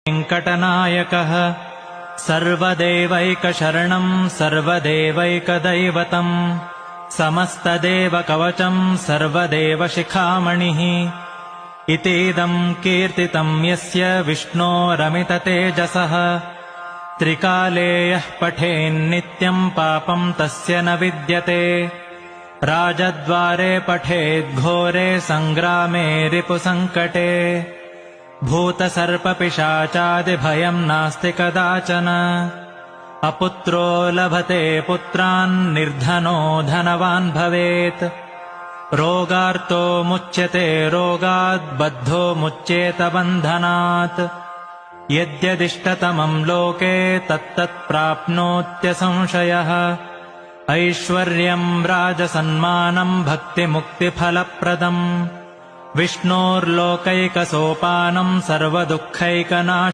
वेङ्कटनायकः सर्वदेवैकशरणम् सर्वदेवैकदैवतम् समस्तदेवकवचम् सर्वदेवशिखामणिः इतीदम् कीर्तितम् यस्य विष्णोरमिततेजसः त्रिकाले यः पठेन्नित्यम् पापम् तस्य न विद्यते राजद्वारे पठेद्घोरे सङ्ग्रामे रिपुसङ्कटे भूतसर्पपिशाचादिभयम् नास्ति कदाचन अपुत्रो लभते पुत्रान् निर्धनो धनवान् भवेत् रोगार्तो मुच्यते रोगात् बद्धो मुच्येत बन्धनात् यद्यदिष्टतमम् लोके तत्तत् प्राप्नोत्यसंशयः ऐश्वर्यम् राजसन्मानम् भक्तिमुक्तिफलप्रदम् विष्णोर्लोकैकसोपानम् सर्वदुःखैकनाशनम्